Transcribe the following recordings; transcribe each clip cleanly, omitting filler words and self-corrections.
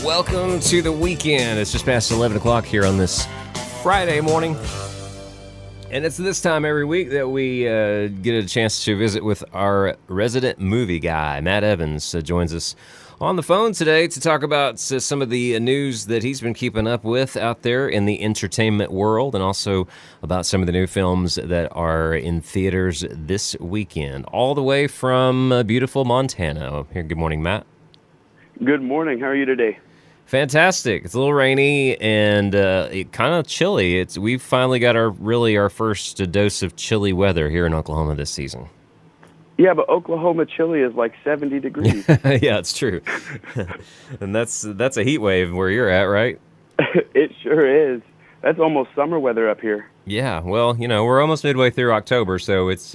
Welcome to the weekend. It's just past 11 o'clock here on this Friday morning. And it's this time every week that we get a chance to visit with our resident movie guy. Matt Evans joins us on the phone today to talk about some of the news that he's been keeping up with out there in the entertainment world, and also about some of the new films that are in theaters this weekend, all the way from beautiful Montana. Here, good morning, Matt. Good morning. How are you today? Fantastic. It's a little rainy and kind of chilly. We've finally got our first dose of chilly weather here in Oklahoma this season. Yeah, but Oklahoma chilly is like 70 degrees. Yeah, it's true. And that's a heat wave where you're at, right? It sure is. That's almost summer weather up here. Yeah, well, we're almost midway through October, so it's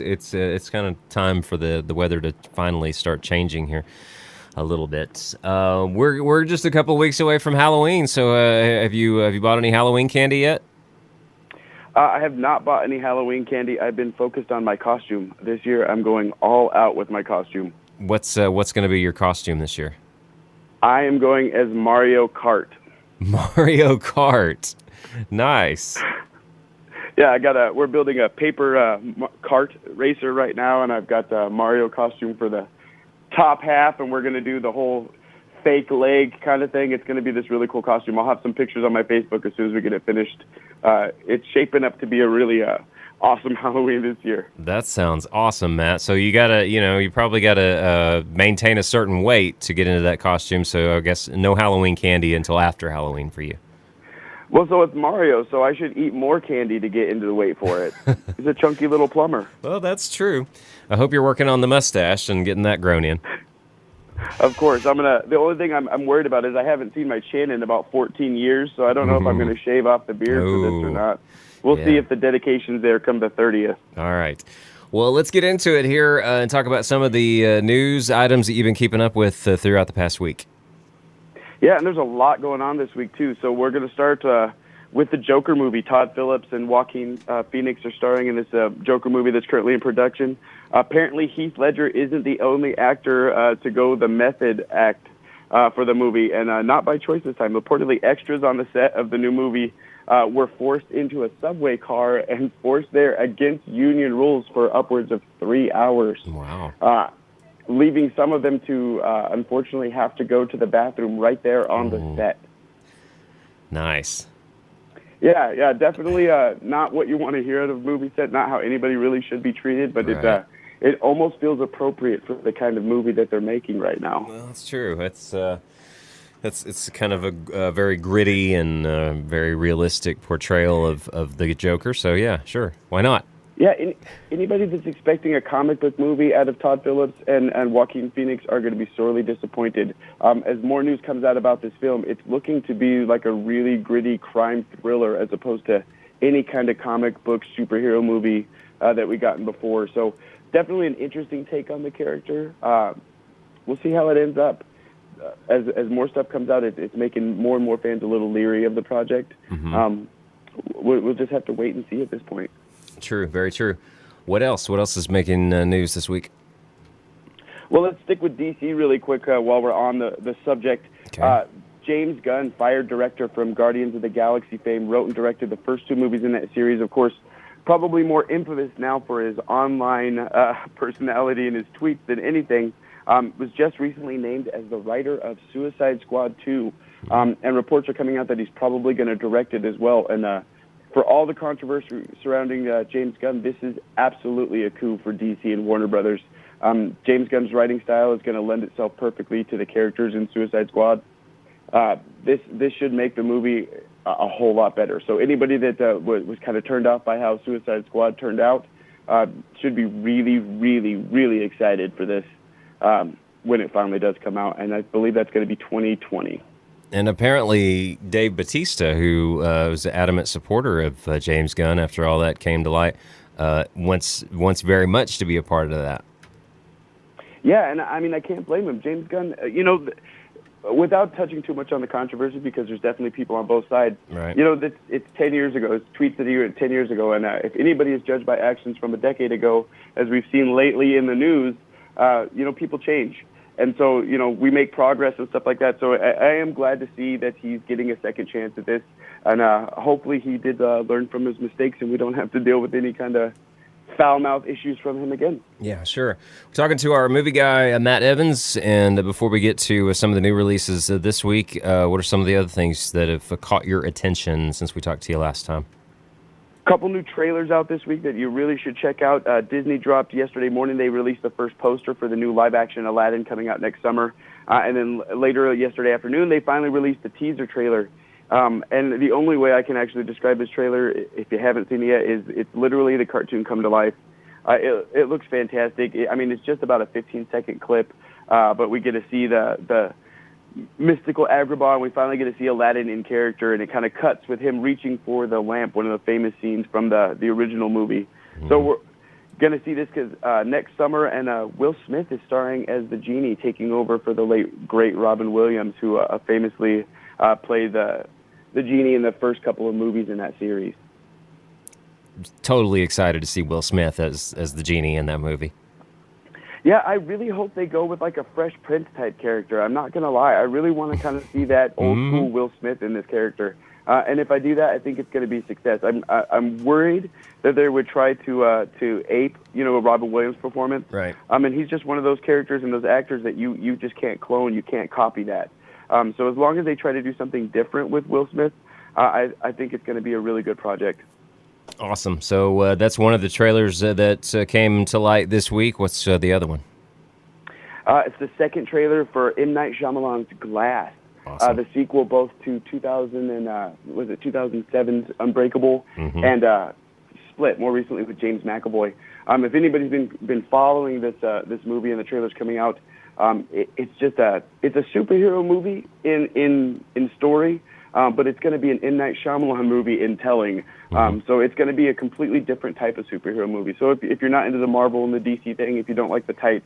kind of time for the weather to finally start changing here a little bit. We're just a couple weeks away from Halloween, so have you bought any Halloween candy yet? I have not bought any Halloween candy. I've been focused on my costume. This year, I'm going all out with my costume. What's going to be your costume this year? I am going as Mario Kart. Mario Kart. Nice. Yeah, we're building a paper kart racer right now, and I've got the Mario costume for the top half, and we're going to do the whole fake leg kind of thing. It's going to be this really cool costume. I'll have some pictures on my Facebook as soon as we get it finished. It's shaping up to be a really awesome Halloween this year. That sounds awesome, Matt. So you probably gotta maintain a certain weight to get into that costume. So I guess no Halloween candy until after Halloween for you. Well, so it's Mario, so I should eat more candy to get into the weight for it. He's a chunky little plumber. Well, that's true. I hope you're working on the mustache and getting that grown in. Of course. The only thing I'm worried about is I haven't seen my chin in about 14 years, so I don't know if I'm going to shave off the beard for this or not. We'll see if the dedication's there come the 30th. All right. Well, let's get into it here and talk about some of the news items that you've been keeping up with throughout the past week. Yeah, and there's a lot going on this week, too. So we're going to start with the Joker movie. Todd Phillips and Joaquin Phoenix are starring in this Joker movie that's currently in production. Apparently, Heath Ledger isn't the only actor to go the method act for the movie, and not by choice this time. Reportedly, extras on the set of the new movie were forced into a subway car and forced there against union rules for upwards of 3 hours. Wow. Leaving some of them to, unfortunately, have to go to the bathroom right there on the set. Nice. Yeah, definitely not what you want to hear out of a movie set, not how anybody really should be treated, but right. It almost feels appropriate for the kind of movie that they're making right now. Well, that's true. It's kind of a very gritty and very realistic portrayal of the Joker, so yeah, sure. Why not? Yeah, anybody that's expecting a comic book movie out of Todd Phillips and Joaquin Phoenix are going to be sorely disappointed. As more news comes out about this film, it's looking to be like a really gritty crime thriller as opposed to any kind of comic book superhero movie that we've gotten before. So definitely an interesting take on the character. We'll see how it ends up. As more stuff comes out, it's making more and more fans a little leery of the project. Mm-hmm. We'll just have to wait and see at this point. True, very true. What else? What else is making news this week? Well, let's stick with DC really quick while we're on the subject. Okay. James Gunn, fired director from Guardians of the Galaxy fame, wrote and directed the first two movies in that series. Of course, probably more infamous now for his online personality and his tweets than anything, was just recently named as the writer of Suicide Squad 2. And reports are coming out that he's probably going to direct it as well. And for all the controversy surrounding James Gunn, this is absolutely a coup for DC and Warner Brothers. James Gunn's writing style is going to lend itself perfectly to the characters in Suicide Squad. This should make the movie a whole lot better. So anybody that was kind of turned off by how Suicide Squad turned out should be really, really, really excited for this when it finally does come out. And I believe that's going to be 2020. And apparently Dave Bautista, who was an adamant supporter of James Gunn after all that came to light, wants very much to be a part of that. Yeah, and I mean, I can't blame him. James Gunn, without touching too much on the controversy, because there's definitely people on both sides. Right. It's 10 years ago. It's tweets that he wrote 10 years ago. And if anybody is judged by actions from a decade ago, as we've seen lately in the news, people change. And so, we make progress and stuff like that. So I am glad to see that he's getting a second chance at this. And hopefully he did learn from his mistakes and we don't have to deal with any kind of foul-mouth issues from him again. Yeah, sure. We're talking to our movie guy, Matt Evans. And before we get to some of the new releases this week, what are some of the other things that have caught your attention since we talked to you last time? Couple new trailers out this week that you really should check out. Disney dropped yesterday morning. They released the first poster for the new live-action Aladdin coming out next summer. And then later yesterday afternoon, they finally released the teaser trailer. And the only way I can actually describe this trailer, if you haven't seen it yet, is it's literally the cartoon come to life. It looks fantastic. It's just about a 15-second clip, but we get to see the mystical Agrabah, and we finally get to see Aladdin in character, and it kind of cuts with him reaching for the lamp, one of the famous scenes from the original movie. Mm-hmm. So we're going to see this next summer, and Will Smith is starring as the genie, taking over for the late, great Robin Williams, who famously played the genie in the first couple of movies in that series. Totally excited to see Will Smith as the genie in that movie. Yeah, I really hope they go with like a Fresh Prince type character. I'm not going to lie. I really want to kind of see that old school Will Smith in this character. And if I do that, I think it's going to be a success. I'm worried that they would try to ape, a Robin Williams performance. Right. And he's just one of those characters and those actors that you just can't clone. You can't copy that. So as long as they try to do something different with Will Smith, I think it's going to be a really good project. Awesome. So that's one of the trailers that came to light this week. What's the other one? It's the second trailer for M. Night Shyamalan's Glass. Awesome. The sequel both to 2007's Unbreakable and Split, more recently with James McAvoy. If anybody's been following this movie and the trailers coming out, it's a superhero movie in story. But it's going to be an M. Night Shyamalan movie in telling. So it's going to be a completely different type of superhero movie. So if you're not into the Marvel and the DC thing, if you don't like the tights,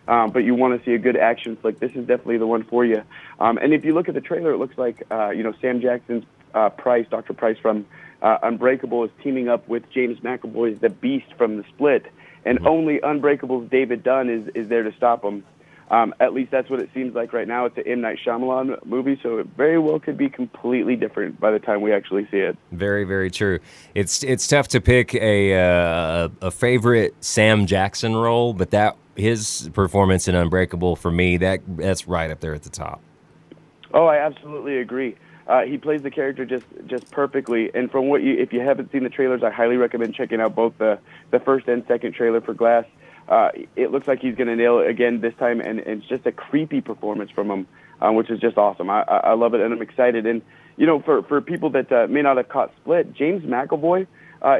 but you want to see a good action flick, this is definitely the one for you. And if you look at the trailer, it looks like Sam Jackson's Price, Dr. Price from Unbreakable, is teaming up with James McAvoy's The Beast from The Split, and only Unbreakable's David Dunn is there to stop him. At least that's what it seems like right now. It's an M. Night Shyamalan movie, so it very well could be completely different by the time we actually see it. Very, very true. It's tough to pick a favorite Sam Jackson role, but his performance in Unbreakable, for me, that's right up there at the top. Oh, I absolutely agree. He plays the character just perfectly. And from if you haven't seen the trailers, I highly recommend checking out both the first and second trailer for Glass. It looks like he's going to nail it again this time, and it's just a creepy performance from him, which is just awesome. I love it, and I'm excited. And, for people that may not have caught Split, James McAvoy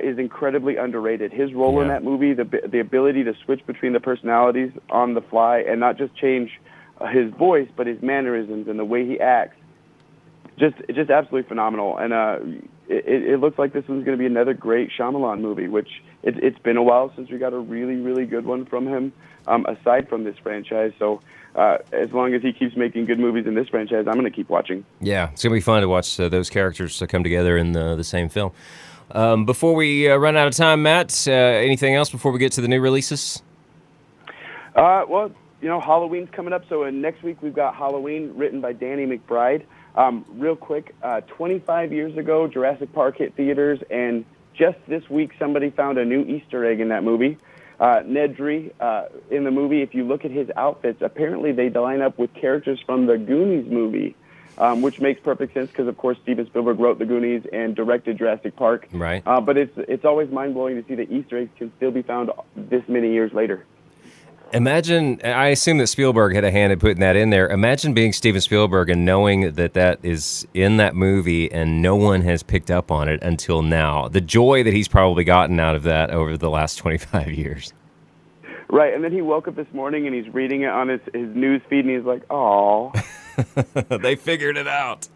is incredibly underrated. His role in that movie, the ability to switch between the personalities on the fly and not just change his voice, but his mannerisms and the way he acts, just absolutely phenomenal. And it looks like this one's going to be another great Shyamalan movie, which it's been a while since we got a really, really good one from him, aside from this franchise. So as long as he keeps making good movies in this franchise, I'm going to keep watching. Yeah, it's going to be fun to watch those characters come together in the same film. Before we run out of time, Matt, anything else before we get to the new releases? Well, Halloween's coming up, so next week we've got Halloween, written by Danny McBride. Real quick, 25 years ago, Jurassic Park hit theaters, and just this week somebody found a new Easter egg in that movie. Nedry, in the movie, if you look at his outfits, apparently they line up with characters from the Goonies movie, which makes perfect sense because, of course, Steven Spielberg wrote the Goonies and directed Jurassic Park. Right. But it's always mind-blowing to see that Easter eggs can still be found this many years later. Imagine, I assume that Spielberg had a hand in putting that in there. Imagine being Steven Spielberg and knowing that is in that movie and no one has picked up on it until now. The joy that he's probably gotten out of that over the last 25 years. Right, and then he woke up this morning and he's reading it on his news feed and he's like, "Aw." They figured it out.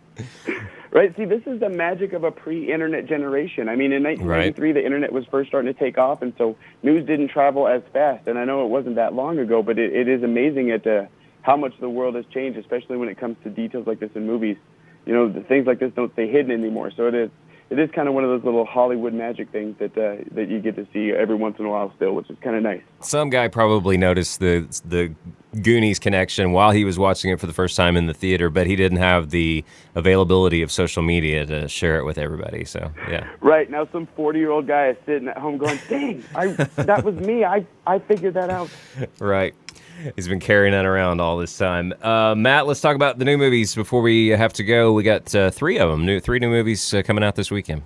Right, see, this is the magic of a pre-internet generation. I mean, in 1993, the internet was first starting to take off, and so news didn't travel as fast. And I know it wasn't that long ago, but it is amazing at how much the world has changed, especially when it comes to details like this in movies. The things like this don't stay hidden anymore. So it's it is kind of one of those little Hollywood magic things that you get to see every once in a while still, which is kind of nice. Some guy probably noticed the Goonies connection while he was watching it for the first time in the theater, but he didn't have the availability of social media to share it with everybody. So, yeah. Right. Now some 40-year-old guy is sitting at home going, dang, that was me. I figured that out. Right. He's been carrying that around all this time. Matt, let's talk about the new movies before we have to go. We got three of them, three new movies coming out this weekend.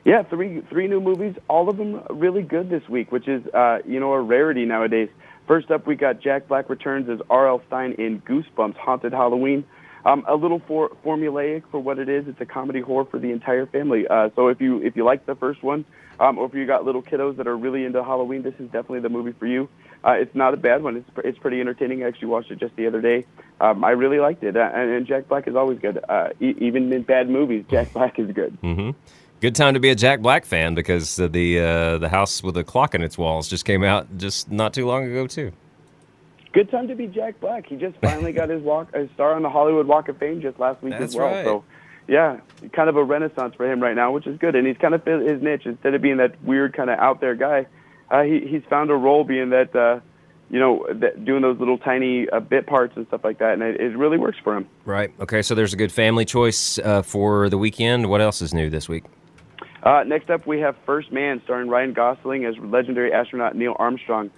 Yeah, three new movies, all of them really good this week, which is a rarity nowadays. First up, we got Jack Black returns as R.L. Stine in Goosebumps: Haunted Halloween. A little formulaic for what it is. It's a comedy horror for the entire family. So if you like the first one, or if you got little kiddos that are really into Halloween, this is definitely the movie for you. It's not a bad one. It's pretty entertaining. I actually watched it just the other day. I really liked it. And Jack Black is always good. Even in bad movies, Jack Black is good. Mm-hmm. Good time to be a Jack Black fan because the House with a Clock in its Walls just came out just not too long ago too. Good time to be Jack Black. He just finally got his star on the Hollywood Walk of Fame just last week as well. Right. So, yeah, kind of a renaissance for him right now, which is good. And he's kind of fit his niche. Instead of being that weird kind of out there guy, he's found a role being that, doing those little tiny bit parts and stuff like that, and it really works for him. Right. Okay, so there's a good family choice for the weekend. What else is new this week? Next up, we have First Man, starring Ryan Gosling as legendary astronaut Neil Armstrong.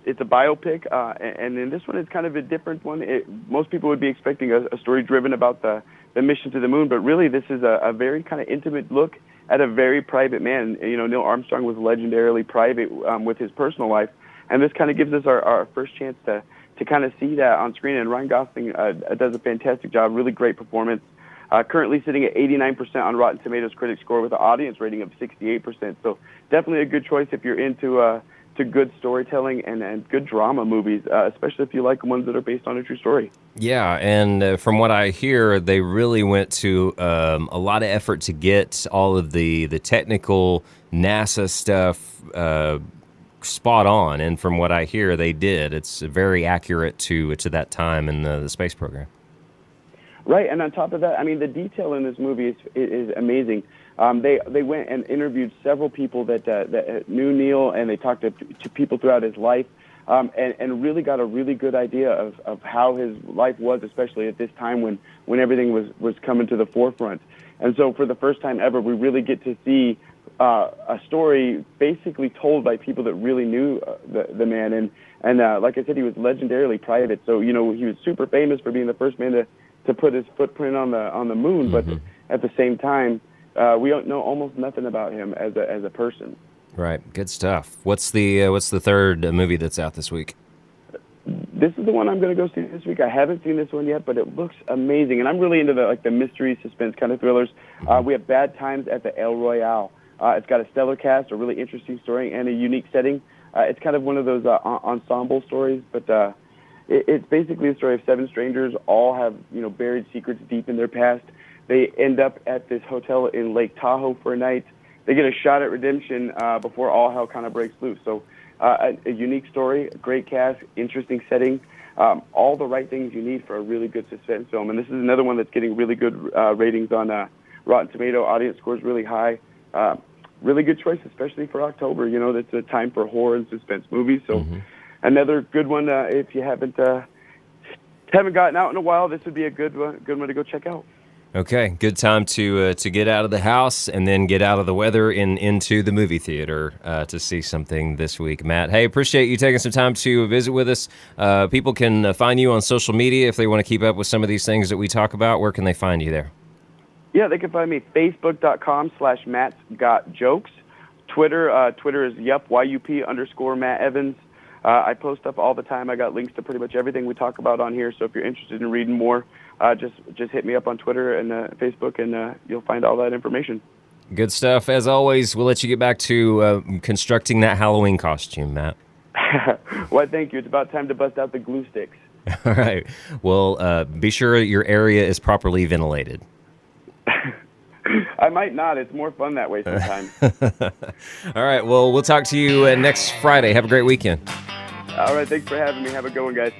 It's a biopic, and in this one, it's kind of a different one. Most people would be expecting a story driven about the mission to the moon, but really, this is a very kind of intimate look at a very private man. Neil Armstrong was legendarily private with his personal life, and this kind of gives us our first chance to kind of see that on screen. And Ryan Gosling does a fantastic job, really great performance. Currently sitting at 89% on Rotten Tomatoes critic score with an audience rating of 68%. So definitely a good choice if you're into to good storytelling and good drama movies, especially if you like ones that are based on a true story. Yeah, and from what I hear, they really went to a lot of effort to get all of the technical NASA stuff spot on. And from what I hear, they did. It's very accurate to that time in the space program. Right, and on top of that, I mean, the detail in this movie is amazing. They went and interviewed several people that knew Neil, and they talked to people throughout his life, and really got a really good idea of how his life was, especially at this time when everything was coming to the forefront. And so for the first time ever, we really get to see a story basically told by people that really knew the man. And like I said, he was legendarily private. So, he was super famous for being the first man to put his footprint on the moon, but at the same time, we don't know almost nothing about him as a person. Right, good stuff. What's the third movie that's out this week? This is the one I'm going to go see this week. I haven't seen this one yet, but it looks amazing, and I'm really into the mystery suspense kind of thrillers. We have Bad Times at the El Royale. It's got a stellar cast, a really interesting story, and a unique setting. It's kind of one of those ensemble stories, but it's basically a story of 7 strangers, all have buried secrets deep in their past. They end up at this hotel in Lake Tahoe for a night. They get a shot at redemption before all hell kind of breaks loose. So a unique story, a great cast, interesting setting, all the right things you need for a really good suspense film. And this is another one that's getting really good ratings on Rotten Tomato. Audience scores really high. Really good choice, especially for October. That's a time for horror and suspense movies. So another good one if you haven't gotten out in a while. This would be a good one to go check out. Okay, good time to get out of the house and then get out of the weather and into the movie theater to see something this week. Matt, hey, appreciate you taking some time to visit with us. People can find you on social media if they want to keep up with some of these things that we talk about. Where can they find you there? Yeah, they can find me facebook.com/MattsGotJokes. Twitter is YUP_Matt Evans. I post stuff all the time. I got links to pretty much everything we talk about on here. So if you're interested in reading more, just hit me up on Twitter and Facebook, and you'll find all that information. Good stuff. As always, we'll let you get back to constructing that Halloween costume, Matt. Well, thank you. It's about time to bust out the glue sticks. All right. Well, be sure your area is properly ventilated. I might not. It's more fun that way sometimes. All right. Well, we'll talk to you next Friday. Have a great weekend. All right. Thanks for having me. Have a good one, guys.